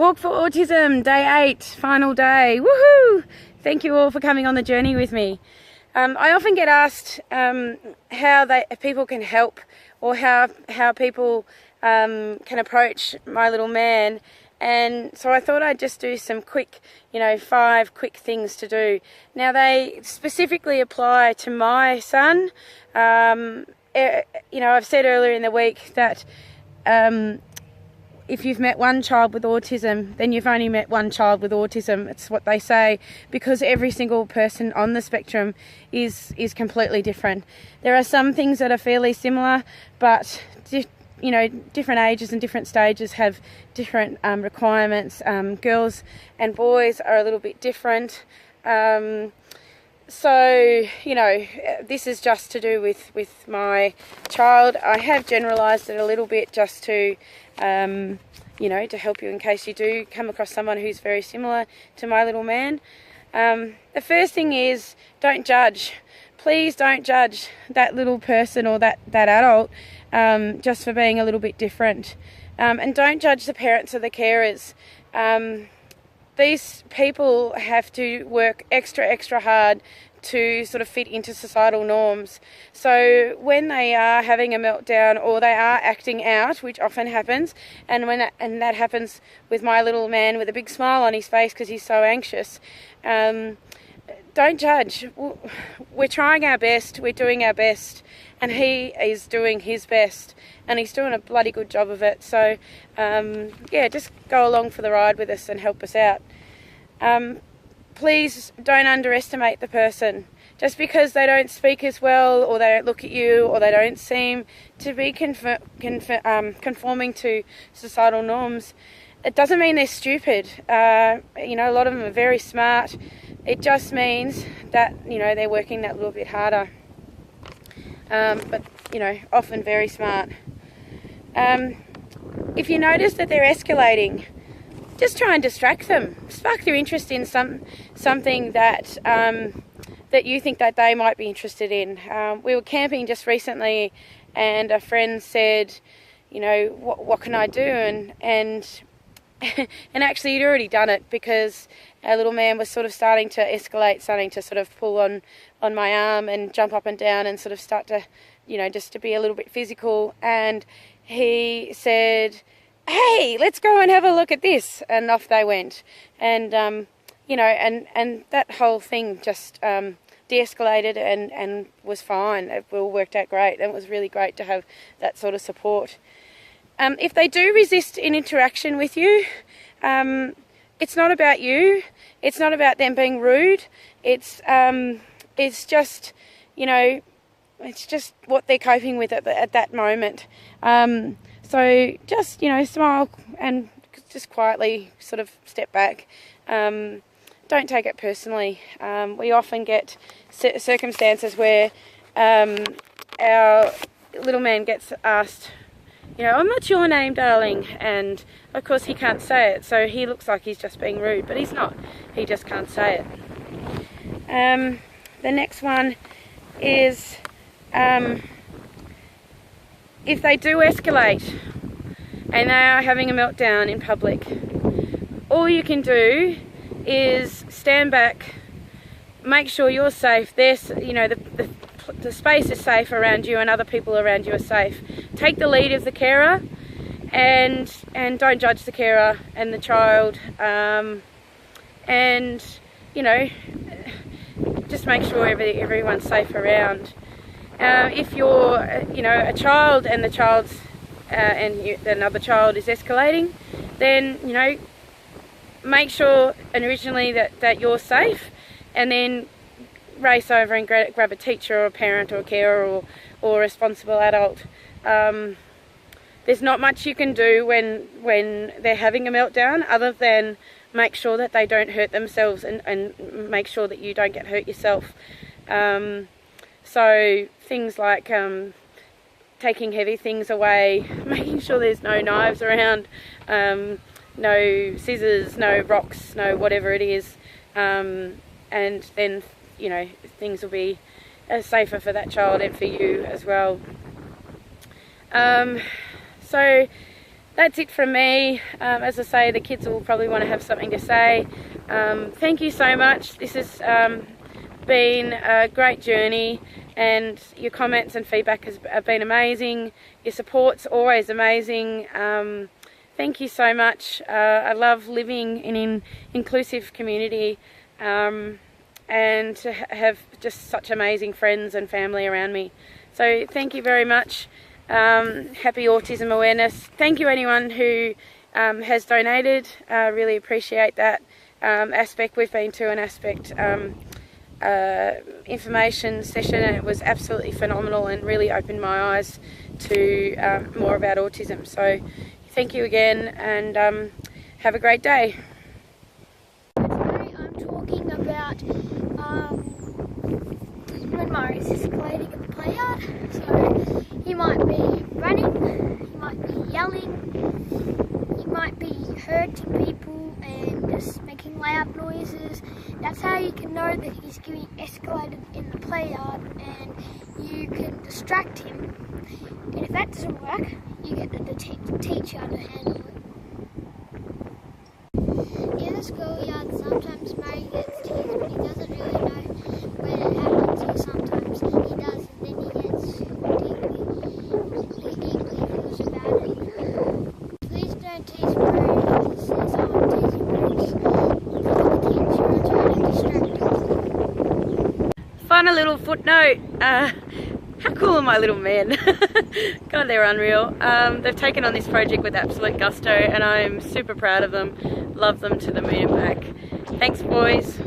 Walk for Autism, day 8, final day. Woohoo! Thank you all for coming on the journey with me. I often get asked how people can help, or how people can approach my little man, and so I thought I'd just do some quick, 5 quick things to do. Now, they specifically apply to my son. I've said earlier in the week that if you've met one child with autism, then you've only met one child with autism. It's what they say, because every single person on the spectrum is completely different. There are some things that are fairly similar, but different ages and different stages have different requirements. Girls and boys are a little bit different. So, this is just to do with my child. I have generalised it a little bit just to, to help you in case you do come across someone who's very similar to my little man. The first thing is, don't judge. Please don't judge that little person or that adult just for being a little bit different. And don't judge the parents or the carers. These people have to work extra hard to sort of fit into societal norms. So when they are having a meltdown or they are acting out, which often happens, and that happens with my little man with a big smile on his face because he's so anxious, don't judge. We're trying our best, we're doing our best, and he is doing his best, and he's doing a bloody good job of it. So just go along for the ride with us and help us out. Please don't underestimate the person. Just because they don't speak as well, or they don't look at you, or they don't seem to be conforming to societal norms, it doesn't mean they're stupid. A lot of them are very smart. It just means that, they're working that little bit harder. But often very smart. If you notice that they're escalating, just try and distract them. Spark their interest in something that that you think that they might be interested in. We were camping just recently, and a friend said, what can I do? And and actually he'd already done it, because our little man was sort of starting to escalate, starting to sort of pull on my arm and jump up and down and sort of start to, just to be a little bit physical. And he said, "Hey, let's go and have a look at this," and off they went. And and that whole thing just de-escalated and was fine. It all worked out great, and it was really great to have that sort of support. If they do resist an interaction with you, it's not about you. It's not about them being rude. It's just, it's just what they're coping with at that moment. So just, smile and just quietly sort of step back. Don't take it personally. We often get circumstances where our little man gets asked, "I'm not your name, darling," and of course he can't say it, so he looks like he's just being rude, but he's not. He just can't say it. The next one is, if they do escalate and they are having a meltdown in public, all you can do is stand back, make sure you're safe. The space is safe around you, and other people around you are safe. Take the lead of the carer, and don't judge the carer and the child, and just make sure everyone's safe around. If you're a child and the child's another child is escalating, then make sure originally that you're safe, and then race over and grab a teacher or a parent or a carer or a responsible adult. There's not much you can do when they're having a meltdown, other than make sure that they don't hurt themselves and make sure that you don't get hurt yourself. So things like taking heavy things away, making sure there's no knives around, no scissors, no rocks, no whatever it is, and then things will be safer for that child and for you as well. So that's it from me. As I say, the kids will probably want to have something to say. Thank you so much. This has been a great journey, and your comments and feedback have been amazing. Your support's always amazing. Thank you so much. I love living in an inclusive community, and to have just such amazing friends and family around me. So thank you very much. Happy Autism Awareness. Thank you anyone who has donated. Really appreciate that aspect. We've been to an aspect information session, and it was absolutely phenomenal and really opened my eyes to more about autism. So thank you again, and have a great day. Today I'm talking about when Murray is escalating in the play yard. So he might be running, he might be yelling, he might be hurting people and just making loud noises. That's how you can know that he's getting escalated in the play yard, and you can distract him. And if that doesn't work, you get the teacher to handle it. In the schoolyard, sometimes Murray gets teased, but he doesn't really know when it happens, or sometimes he does, and then he gets deeply feels about it. Please don't tease Murray if he says, "Oh, I'm teasing you." The teacher will try to distract him. Final little footnote. How cool are my little men? God, they're unreal. They've taken on this project with absolute gusto, and I'm super proud of them. Love them to the moon and back. Thanks, boys.